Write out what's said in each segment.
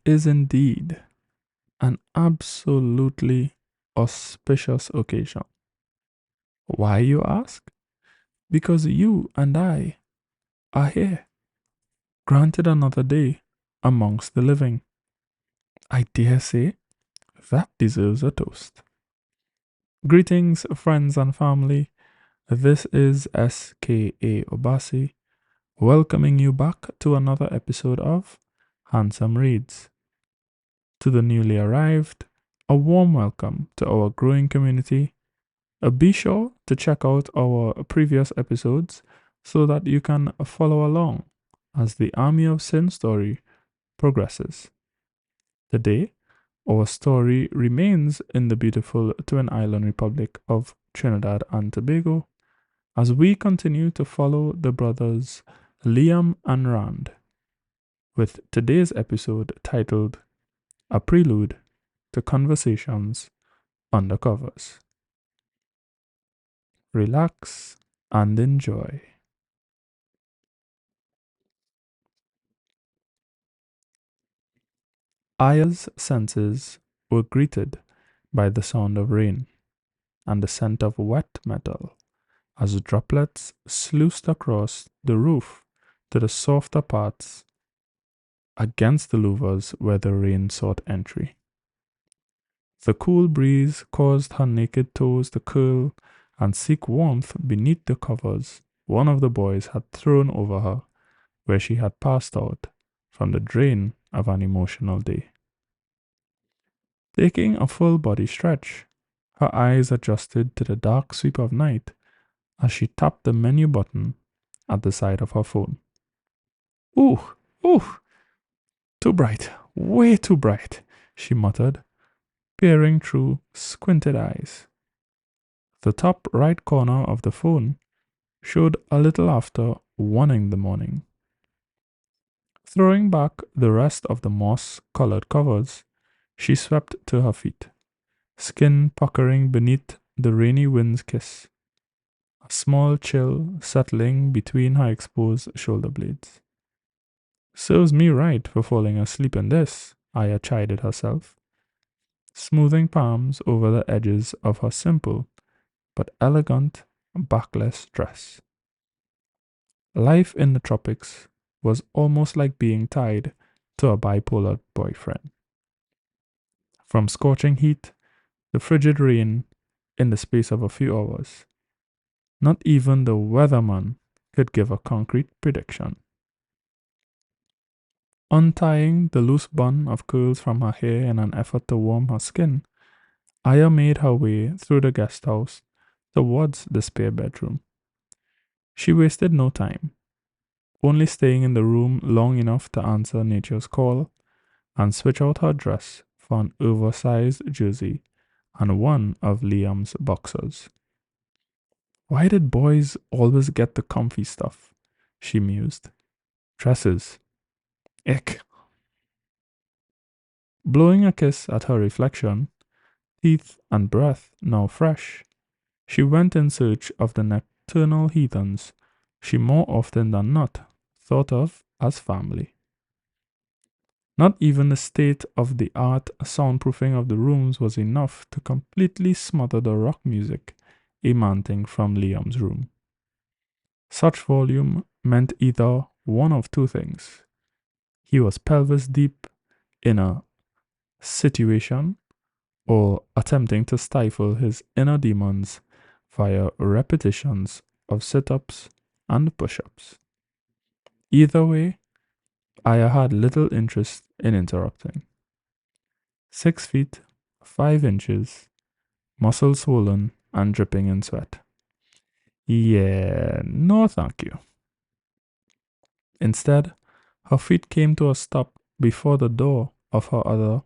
is indeed an absolutely auspicious occasion. Why, you ask? Because you and I are here, granted another day amongst the living. I dare say that deserves a toast. Greetings, friends and family. This is SKA Obasi, welcoming you back to another episode of Handsome Reads. To the newly arrived, a warm welcome to our growing community. Be sure to check out our previous episodes so that you can follow along as the Army of Sin story progresses. Today, our story remains in the beautiful Twin Island Republic of Trinidad and Tobago as we continue to follow the brothers Liam and Rand with today's episode titled A Prelude to Conversations Under Covers. Relax and enjoy. Aya's senses were greeted by the sound of rain and the scent of wet metal as droplets sluiced across the roof to the softer parts against the louvers where the rain sought entry. The cool breeze caused her naked toes to curl and seek warmth beneath the covers one of the boys had thrown over her where she had passed out from the drain of an emotional day. Taking a full body stretch, her eyes adjusted to the dark sweep of night as she tapped the menu button at the side of her phone. Ooh, ooh, too bright, way too bright, she muttered, peering through squinted eyes. The top right corner of the phone showed a little after 1 in the morning. Throwing back the rest of the moss-colored covers, she swept to her feet, skin puckering beneath the rainy wind's kiss, a small chill settling between her exposed shoulder blades. Serves me right for falling asleep in this, Aya chided herself, smoothing palms over the edges of her simple but elegant backless dress. Life in the tropics was almost like being tied to a bipolar boyfriend. From scorching heat to frigid rain in the space of a few hours, not even the weatherman could give a concrete prediction. Untying the loose bun of curls from her hair in an effort to warm her skin, Aya made her way through the guest house towards the spare bedroom. She wasted no time, only staying in the room long enough to answer nature's call and switch out her dress for an oversized jersey and one of Liam's boxers. Why did boys always get the comfy stuff? She mused. Dresses. Ick. Blowing a kiss at her reflection, teeth and breath now fresh, she went in search of the nocturnal heathens she more often than not thought of as family. Not even the state of the art soundproofing of the rooms was enough to completely smother the rock music emanating from Liam's room. Such volume meant either one of two things. He was pelvis deep in a situation or attempting to stifle his inner demons via repetitions of sit ups and push ups. Either way, Aya had little interest in interrupting. 6 feet, 5 inches, muscle swollen and dripping in sweat. Yeah, no thank you. Instead, her feet came to a stop before the door of her other,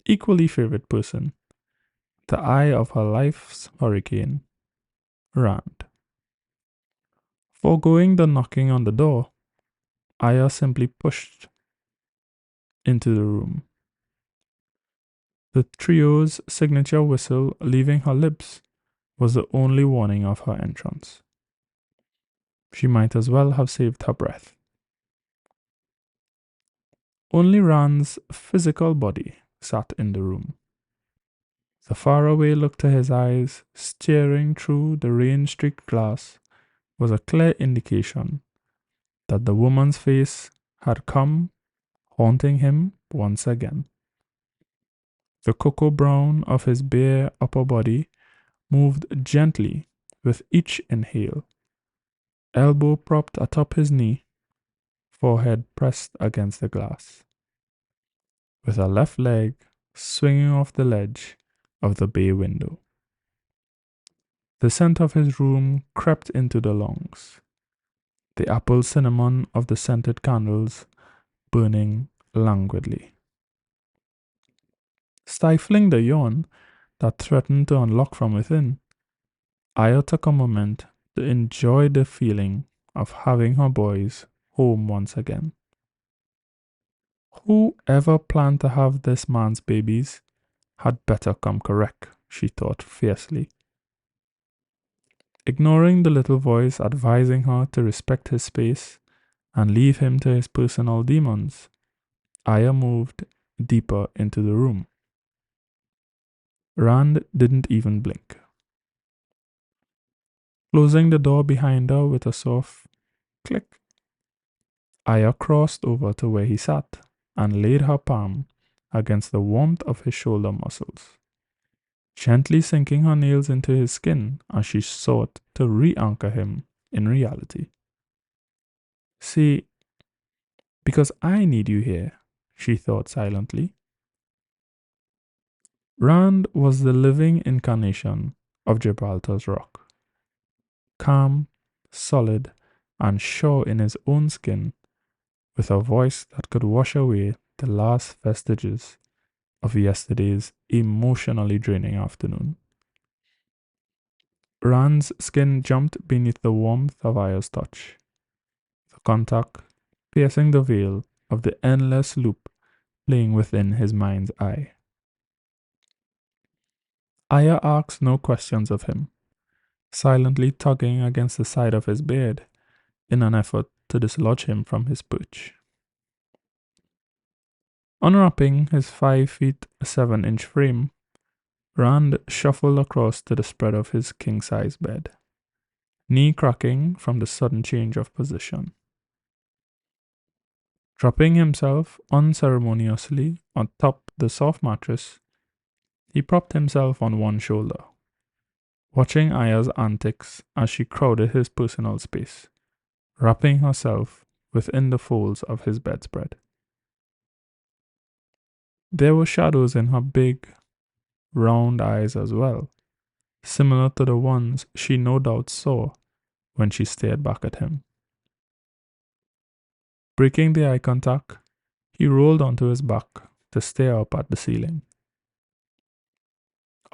equally favorite person, the eye of her life's hurricane, Rand. Foregoing the knocking on the door, Aya simply pushed into the room. The trio's signature whistle leaving her lips was the only warning of her entrance. She might as well have saved her breath. Only Rand's physical body sat in the room. The faraway look to his eyes, staring through the rain streaked glass, was a clear indication that the woman's face had come haunting him once again. The cocoa brown of his bare upper body moved gently with each inhale, elbow propped atop his knee, forehead pressed against the glass, with a left leg swinging off the ledge of the bay window. The scent of his room crept into the lungs, the apple cinnamon of the scented candles burning languidly. Stifling the yawn that threatened to unlock from within, Aya took a moment to enjoy the feeling of having her boys home once again. Whoever planned to have this man's babies had better come correct, she thought fiercely. Ignoring the little voice advising her to respect his space and leave him to his personal demons, Aya moved deeper into the room. Wrand didn't even blink. Closing the door behind her with a soft click, Aya crossed over to where he sat and laid her palm against the warmth of his shoulder muscles, gently sinking her nails into his skin as she sought to re-anchor him in reality. See, because I need you here, she thought silently. Wrand was the living incarnation of Gibraltar's rock. Calm, solid, and sure in his own skin, with a voice that could wash away the last vestiges of yesterday's emotionally draining afternoon. Rand's skin jumped beneath the warmth of Aya's touch, the contact piercing the veil of the endless loop playing within his mind's eye. Aya asked no questions of him, silently tugging against the side of his bed in an effort to dislodge him from his perch. Unwrapping his 5 feet 7-inch frame, Wrand shuffled across to the spread of his king-size bed, knee cracking from the sudden change of position. Dropping himself unceremoniously on top the soft mattress, he propped himself on one shoulder, watching Aya's antics as she crowded his personal space, wrapping herself within the folds of his bedspread. There were shadows in her big, round eyes as well, similar to the ones she no doubt saw when she stared back at him. Breaking the eye contact, he rolled onto his back to stare up at the ceiling.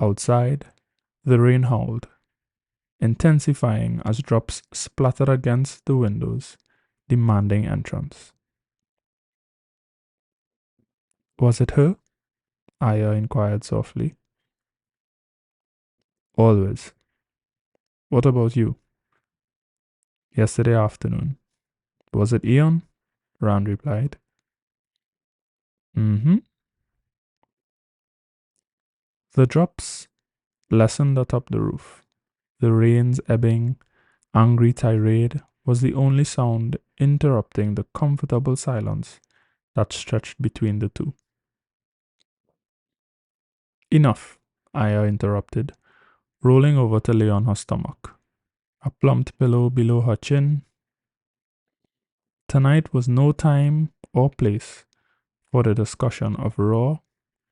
Outside, the rain howled, intensifying as drops splattered against the windows, demanding entrance. Was it her? Aya inquired softly. Always. What about you? Yesterday afternoon. Was it Eon? Rand replied. Mm-hmm. The drops lessened atop the roof. The rain's ebbing, angry tirade was the only sound interrupting the comfortable silence that stretched between the two. Enough, Aya interrupted, rolling over to lay on her stomach, a plumped pillow below her chin. Tonight was no time or place for the discussion of raw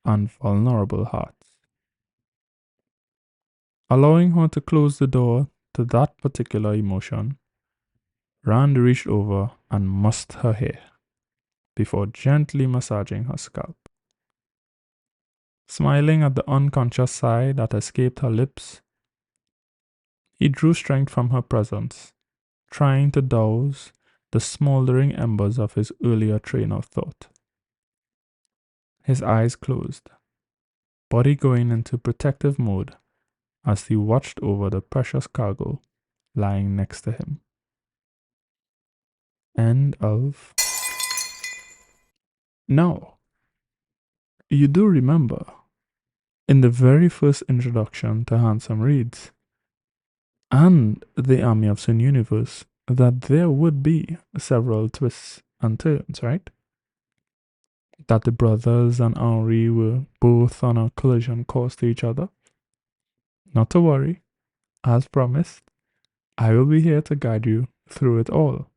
and vulnerable hearts. Allowing her to close the door to that particular emotion, Rand reached over and mussed her hair before gently massaging her scalp. Smiling at the unconscious sigh that escaped her lips, he drew strength from her presence, trying to douse the smoldering embers of his earlier train of thought. His eyes closed, body going into protective mode as he watched over the precious cargo lying next to him. End of Now, you do remember in the very first introduction to Handsome Reads and the Army of Sin universe that there would be several twists and turns, right? That the brothers and Henri were both on a collision course to each other. Not to worry, as promised, I will be here to guide you through it all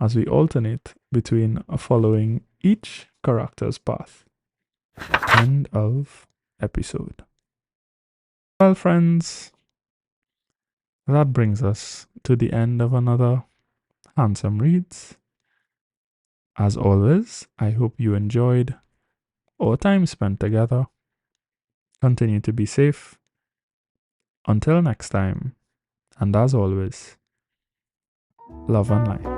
as we alternate between following each character's path. End of episode. Well, friends, that brings us to the end of another Handsome Reads. As always, I hope you enjoyed our time spent together. Continue to be safe. Until next time, and as always, love and light.